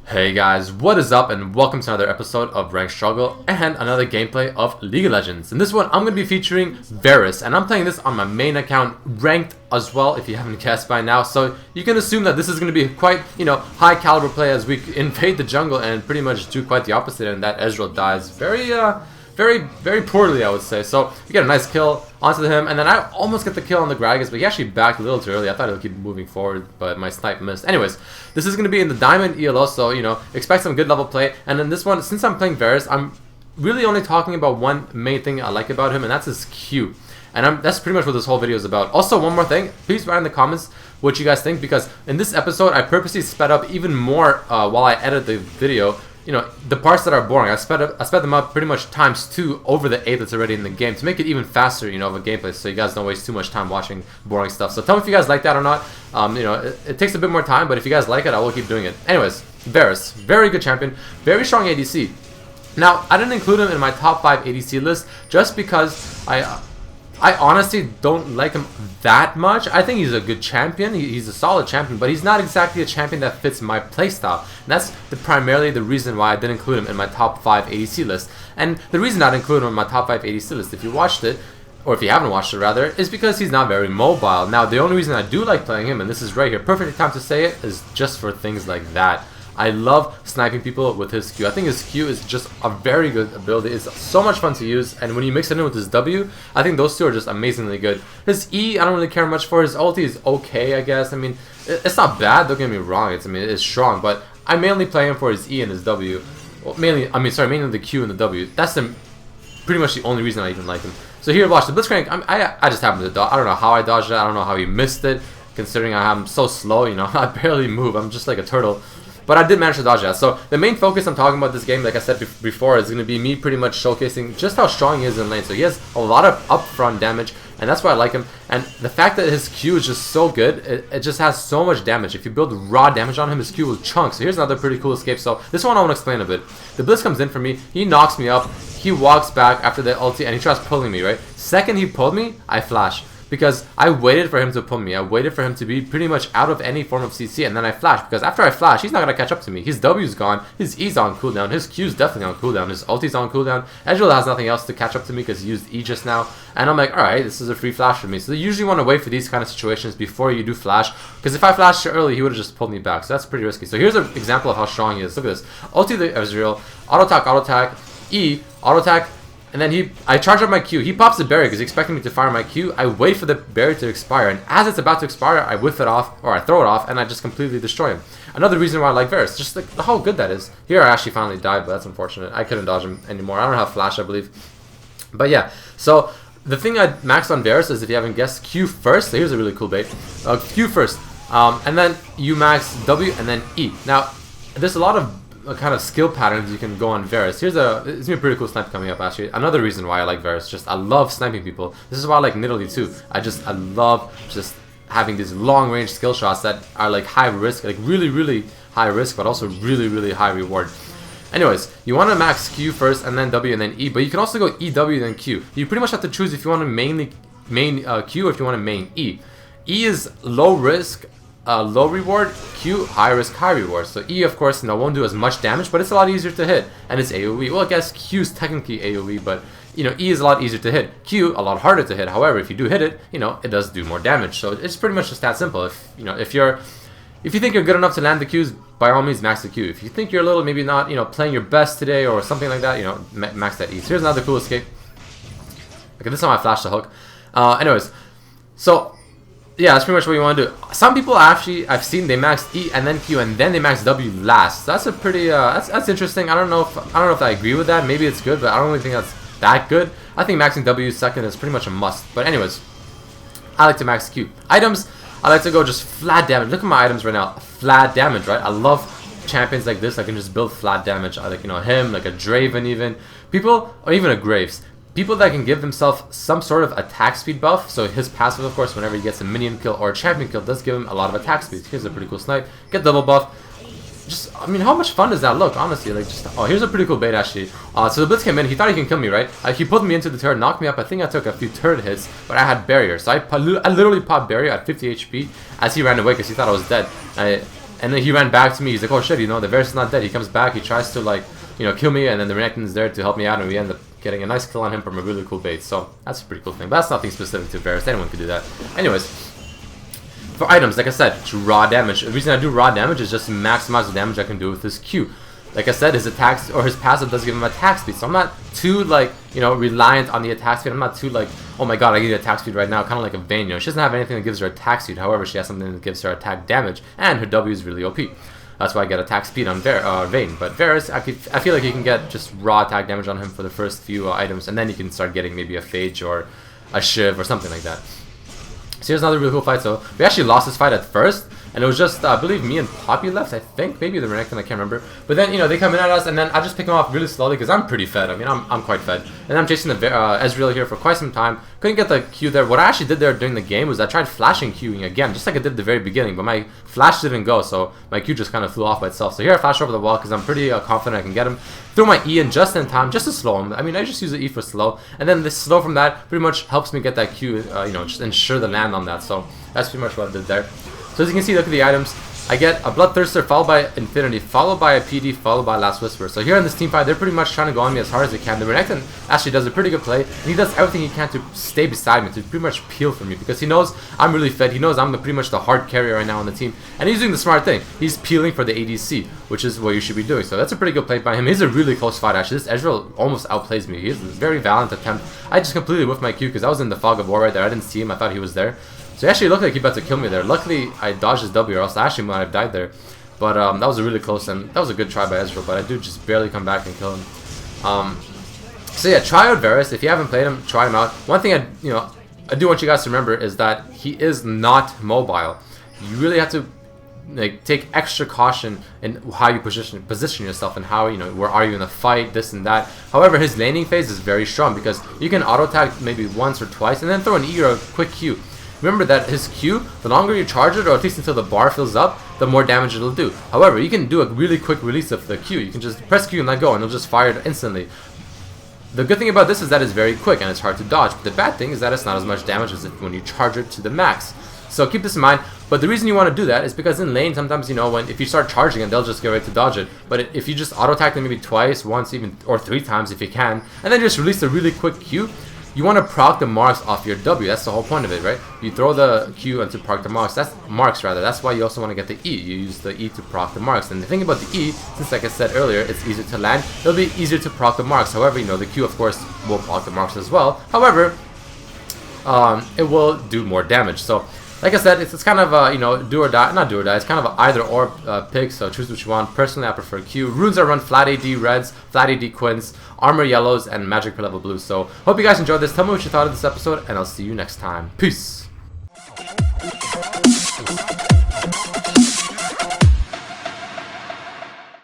Hey guys, what is up and welcome to another episode of Rank Struggle and another gameplay of League of Legends. In this one, I'm going to be featuring Varus, and I'm playing this on my main account, ranked as well, if you haven't guessed by now. So you can assume that this is going to be quite, high caliber play as we invade the jungle and pretty much do quite the opposite, and that Ezreal dies very poorly, I would say. So we get a nice kill onto him, and then I almost get the kill on the Gragas, but he actually backed a little too early. I thought he would keep moving forward, but my snipe missed. Anyways, this is going to be in the Diamond ELO, so, expect some good level play. And in this one, since I'm playing Varus, I'm really only talking about one main thing I like about him, and that's his Q. And that's pretty much what this whole video is about. Also, one more thing, please write in the comments what you guys think, because in this episode, I purposely sped up even more while I edit the video. The parts that are boring, I sped them up pretty much ×2 over the 8 that's already in the game to make it even faster, of a gameplay, so you guys don't waste too much time watching boring stuff. So tell me if you guys like that or not. It takes a bit more time, but if you guys like it, I will keep doing it. Anyways, Varus, very good champion, very strong ADC. Now, I didn't include him in my top 5 ADC list just because I honestly don't like him that much. I think he's a good champion. He's a solid champion, but he's not exactly a champion that fits my playstyle. And that's primarily the reason why I didn't include him in my top 5 ADC list. And the reason I didn't include him in my top 5 ADC list, if you watched it, or if you haven't watched it rather, is because he's not very mobile. Now, the only reason I do like playing him, and this is right here, perfect time to say it, is just for things like that. I love sniping people with his Q. I think his Q is just a very good ability. It's so much fun to use, and when you mix it in with his W, I think those two are just amazingly good. His E, I don't really care much for. His ulti is okay, I guess. I mean, it's not bad, don't get me wrong. It's strong, but I mainly play him for his E and his W. Well, mainly the Q and the W. That's pretty much the only reason I even like him. So here, watch the Blitzcrank. I just happened to dodge. I don't know how I dodged it. I don't know how he missed it, considering I'm so slow. I barely move. I'm just like a turtle. But I did manage to dodge that. So the main focus I'm talking about this game, like I said before, is going to be me pretty much showcasing just how strong he is in lane. So he has a lot of upfront damage, and that's why I like him. And the fact that his Q is just so good, it just has so much damage. If you build raw damage on him, his Q will chunk. So here's another pretty cool escape. So this one I want to explain a bit. The Blitz comes in for me, he knocks me up, he walks back after the ulti, and he tries pulling me, right? Second he pulled me, I flash. Because I waited for him to pull me. I waited for him to be pretty much out of any form of CC, and then I flash. Because after I flash, he's not going to catch up to me. His W's gone, his E's on cooldown, his Q's definitely on cooldown, his ulti's on cooldown. Ezreal has nothing else to catch up to me because he used E just now. And I'm like, alright, this is a free flash for me. So you usually want to wait for these kind of situations before you do flash. Because if I flashed too early, he would have just pulled me back. So that's pretty risky. So here's an example of how strong he is. Look at this. Ulti the Ezreal, auto attack, E, auto attack. And then I charge up my Q. He pops the barrier because he's expecting me to fire my Q. I wait for the barrier to expire, and as it's about to expire, I whiff it off, or I throw it off, and I just completely destroy him. Another reason why I like Varus, just like how good that is. Here I actually finally died, but that's unfortunate. I couldn't dodge him anymore. I don't have flash, I believe. But yeah, so the thing I maxed on Varus is, if you haven't guessed, Q first. So here's a really cool bait. Q first, and then you max W and then E. Now, there's a lot of kind of skill patterns you can go on Varus. It's gonna be a pretty cool snipe coming up actually. Another reason why I like Varus, I love sniping people. This is why I like Nidalee too. I love just having these long range skill shots that are like high risk, like really high risk, but also really high reward. Anyways, you want to max Q first and then W and then E, but you can also go E, W, then Q. You pretty much have to choose if you want to main Q or if you want to main E. E is low risk, low reward, Q, high risk, high reward. So E, of course, won't do as much damage, but it's a lot easier to hit, and it's AoE. Well, I guess Q is technically AoE, but E is a lot easier to hit. Q, a lot harder to hit. However, if you do hit it, it does do more damage. So it's pretty much just that simple. If you think you're good enough to land the Qs, by all means max the Q. If you think you're a little maybe not playing your best today or something like that, max that E. So here's another cool escape. Okay, this time I flashed the hook. Anyways, so yeah, that's pretty much what you want to do. Some people I've seen they max E and then Q and then they max W last. So that's a pretty that's interesting. I don't know if I agree with that. Maybe it's good, but I don't really think that's that good. I think maxing W second is pretty much a must. But anyways, I like to max Q. Items, I like to go just flat damage. Look at my items right now. Flat damage, right? I love champions like this. I can just build flat damage. I like him, like a Draven even. People, or even a Graves. People that can give themselves some sort of attack speed buff. So his passive, of course, whenever he gets a minion kill or a champion kill, does give him a lot of attack speed. Here's a pretty cool snipe. Get double buff. How much fun does that look, honestly? Oh, here's a pretty cool bait, actually. So the Blitz came in, he thought he can kill me, right? He pulled me into the turret, knocked me up. I think I took a few turret hits, but I had barrier. So I literally popped barrier at 50 HP as he ran away because he thought I was dead. And then he ran back to me. He's like, oh shit, you know, the Varus is not dead. He comes back, he tries to like, you know, kill me, and then the Renekton is there to help me out, and we end up getting a nice kill on him from a really cool bait. So that's a pretty cool thing. But that's nothing specific to Varus. Anyone could do that. Anyways, for items, like I said, it's raw damage. The reason I do raw damage is just to maximize the damage I can do with this Q. Like I said, his attacks or his passive does give him attack speed, so I'm not too like, you know, reliant on the attack speed. I'm not too like, oh my god, I need attack speed right now, kind of like a Vayne. You know, she doesn't have anything that gives her attack speed. However, she has something that gives her attack damage, and her W is really OP. That's why I get attack speed on Vayne. But Varus, I feel like you can get just raw attack damage on him for the first few items, and then you can start getting maybe a Phage or a Shiv or something like that. So here's another really cool fight. So we actually lost this fight at first, and it was just, I believe, me and Poppy left, I think. Maybe the Renekton, I can't remember. But then, you know, they come in at us, and then I just pick them off really slowly because I'm pretty fed. I mean, I'm quite fed. And I'm chasing the Ezreal here for quite some time. Couldn't get the Q there. What I actually did there during the game was I tried flashing Qing again, just like I did at the very beginning. But my flash didn't go, so my Q just kind of flew off by itself. So here I flash over the wall because I'm pretty confident I can get him. Throw my E in just in time, just to slow him. I mean, I just use the E for slow. And then the slow from that pretty much helps me get that Q, you know, just ensure the land on that. So that's pretty much what I did there. So as you can see, look at the items. I get a Bloodthirster followed by Infinity, followed by a PD, followed by Last Whisper. So here in this team fight, they're pretty much trying to go on me as hard as they can. The Renekton actually does a pretty good play, and he does everything he can to stay beside me, to pretty much peel for me, because he knows I'm really fed. He knows I'm pretty much the hard carrier right now on the team, and he's doing the smart thing. He's peeling for the ADC, which is what you should be doing. So that's a pretty good play by him. He's a really close fight, actually. This Ezreal almost outplays me. He's a very valiant attempt. I just completely whiffed my Q because I was in the fog of war right there. I didn't see him. I thought he was there. So he actually looked like he about to kill me there. Luckily, I dodged his W, or else I actually might have died there. But that was a really close, and that was a good try by Ezreal, but I do just barely come back and kill him. So yeah, try out Varus. If you haven't played him, try him out. One thing I do want you guys to remember is that he is not mobile. You really have to like take extra caution in how you position yourself, and how, you know, where are you in the fight, this and that. However, his laning phase is very strong because you can auto tag maybe once or twice and then throw an E or a quick Q. Remember that his Q, the longer you charge it, or at least until the bar fills up, the more damage it'll do. However, you can do a really quick release of the Q. You can just press Q and let go, and it'll just fire it instantly. The good thing about this is that it's very quick and it's hard to dodge, but the bad thing is that it's not as much damage as when you charge it to the max. So keep this in mind. But the reason you want to do that is because in lane, sometimes, you know, if you start charging it, they'll just get ready to dodge it. But if you just auto attack them maybe twice, once, even, or 3 times if you can, and then just release a really quick Q, you want to proc the marks off your W. That's the whole point of it, right? You throw the Q and to proc the marks. That's marks, rather. That's why you also want to get the E. You use the E to proc the marks. And the thing about the E, since like I said earlier, it's easier to land, it'll be easier to proc the marks. However, you know, the Q, of course, will proc the marks as well. However, it will do more damage. So, like I said, it's kind of you know, do or die. Not do or die. It's kind of an either or pick. So choose what you want. Personally, I prefer Q. Runes are run flat AD reds, flat AD quins, armor yellows, and magic per level blues. So hope you guys enjoyed this. Tell me what you thought of this episode, and I'll see you next time. Peace.